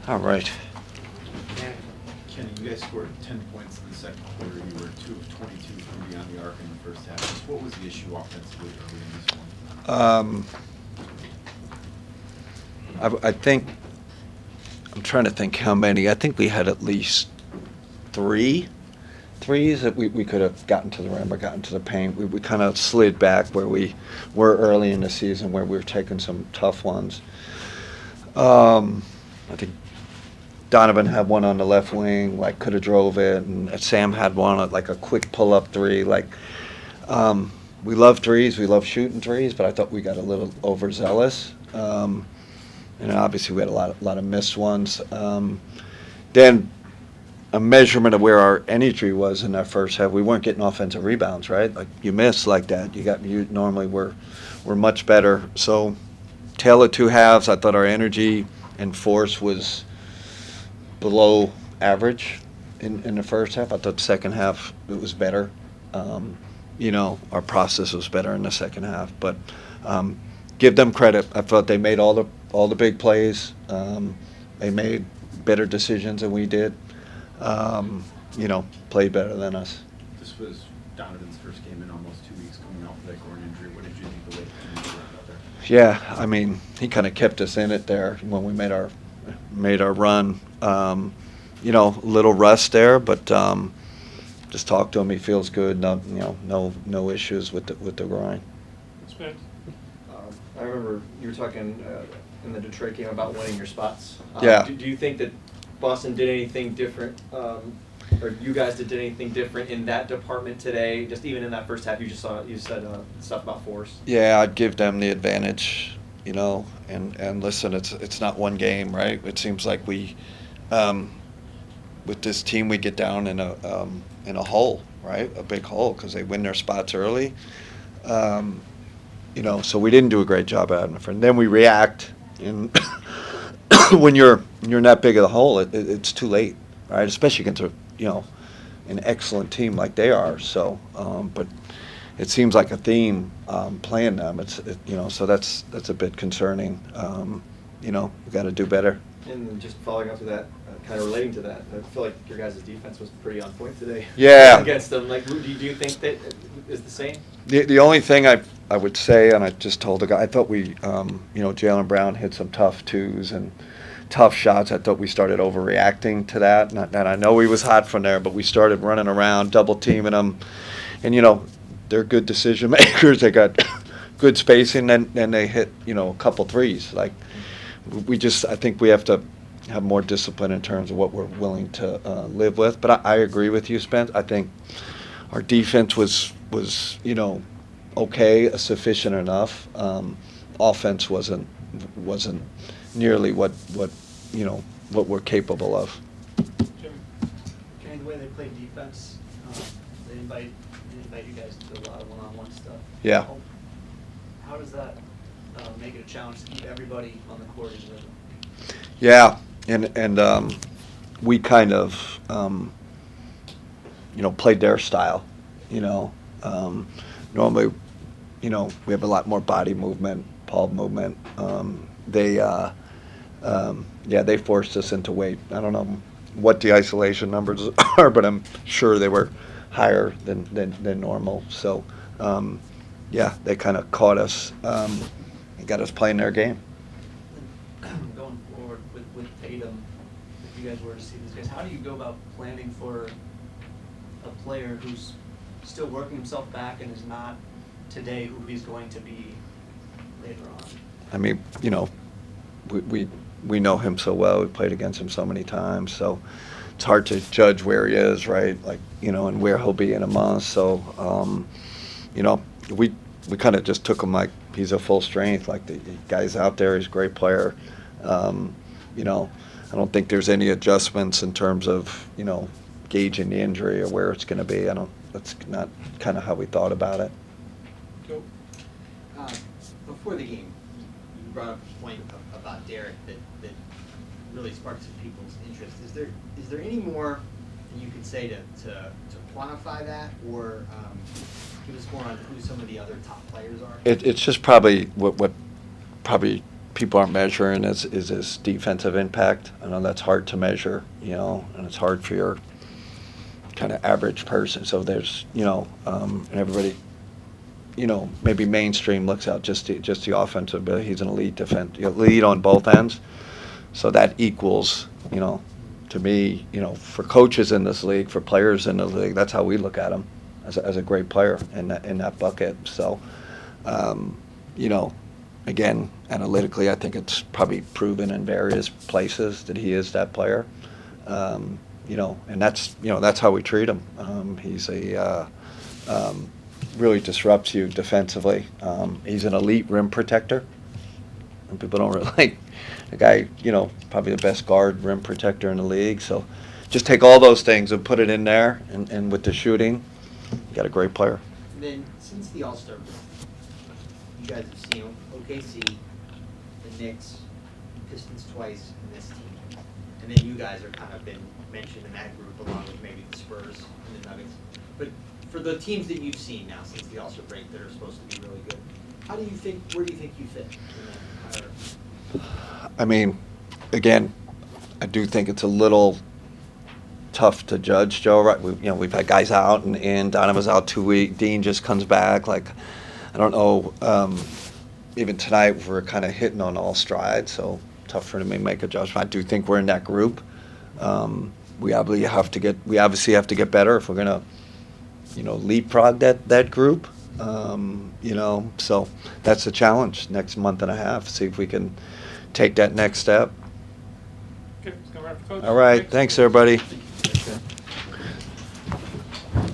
All right. Kenny, you guys scored 10 points in the second quarter. You were 2 of 22 from beyond the arc in the first half. Just what was the issue offensively early in this one? I think, I'm trying to think how many. I think we had at least threes that we could have gotten to the rim or gotten to the paint. We kind of slid back where we were early in the season where we were taking some tough ones. I think Donovan had one on the left wing, like could have drove it, and Sam had one like a quick pull-up three. Like, we love threes, we love shooting threes, but I thought we got a little overzealous. And obviously we had a lot of missed ones. Then a measurement of where our energy was in that first half, we weren't getting offensive rebounds, right? Like you miss like that, you normally we're much better. So tail of two halves, I thought our energy and force was below average in the first half. I thought the second half it was better. Our process was better in the second half, but give them credit. I thought they made all the big plays. They made better decisions than we did. Played better than us. This was Donovan's first game in almost 2 weeks coming off of that groin injury. What did you think the way he was out there? Yeah, I mean, he kind of kept us in it there when we made our run. A little rust there, but just talk to him. He feels good. No issues with the groin. Spence? I remember you were talking in the Detroit game about winning your spots. Yeah. Do you think that Boston did anything different, or you guys did anything different in that department today? Just even in that first half, you said stuff about force. Yeah, I'd give them the advantage, and listen, it's not one game, right? It seems like we, with this team, we get down in a hole, right? A big hole because they win their spots early. So we didn't do a great job at it. And then we react, and when you're in that big of a hole, it's too late, right? Especially against an excellent team like they are. So, but it seems like a theme playing them. So that's a bit concerning. We got to do better. And just following up to that, kind of relating to that, I feel like your guys' defense was pretty on point today. Yeah. Against them, like, do you think that is the same? The only thing I would say, and I just told the guy, I thought we, Jaylen Brown hit some tough twos and tough shots. I thought we started overreacting to that. And I know he was hot from there, but we started running around, double teaming them. And, they're good decision makers. They got good spacing, and they hit, a couple threes. Like, I think we have to have more discipline in terms of what we're willing to live with. But I agree with you, Spence. I think our defense was okay, sufficient enough. Offense wasn't nearly what we're capable of. Jim? Kenny, the way they play defense, they invite you guys to do a lot of one-on-one stuff. Yeah. How does that make it a challenge to keep everybody on the court in rhythm? Yeah, and we kind of played their style. Normally, we have a lot more body movement, palm movement. They forced us into weight. I don't know what the isolation numbers are, but I'm sure they were higher than normal. So, they kind of caught us and got us playing their game. Going forward with Tatum, if you guys were to see these guys, how do you go about planning for a player who's still working himself back and is not today who he's going to be later on? I mean, we know him so well. We played against him so many times, so it's hard to judge where he is, right? Like, and where he'll be in a month. So, we kind of just took him like he's a full strength. Like the guy's out there, he's a great player. I don't think there's any adjustments in terms of gauging the injury or where it's going to be. That's not kind of how we thought about it. Go. Before the game, you brought up a point about Derrick that really sparked some people's interest. Is there any more that you could say to quantify that, or give us more on who some of the other top players are? It's just probably what probably people aren't measuring is his defensive impact. I know that's hard to measure, and it's hard for your kind of average person. So there's, and everybody, maybe mainstream looks out just the offensive, but he's an elite elite on both ends. So that equals, to me, for coaches in this league, for players in the league, that's how we look at him as a great player in that bucket. So, again, analytically, I think it's probably proven in various places that he is that player. And that's how we treat him. He's really disrupts you defensively. He's an elite rim protector. And people don't really like the guy, probably the best guard rim protector in the league. So just take all those things and put it in there, and with the shooting, you got a great player. And then since the All-Star break, you guys have seen OKC, the Knicks, Pistons twice, and this team. And then you guys are kind of been mentioned in that group along with maybe the Spurs and the Nuggets. But for the teams that you've seen now since the All-Star break that are supposed to be really good, where do you think you fit in that entire? I mean, again, I do think it's a little tough to judge, Joe. Right? We've had guys out and in. Donovan's out 2 weeks. Dean just comes back. Like, I don't know. Even tonight, we're kind of hitting on all strides, so tough for me to make a judgment. I do think we're in that group. We obviously have to get better if we're gonna, leapfrog that group. So that's the challenge next month and a half. See if we can take that next step. Okay, let's go right for coach. All right, thanks everybody.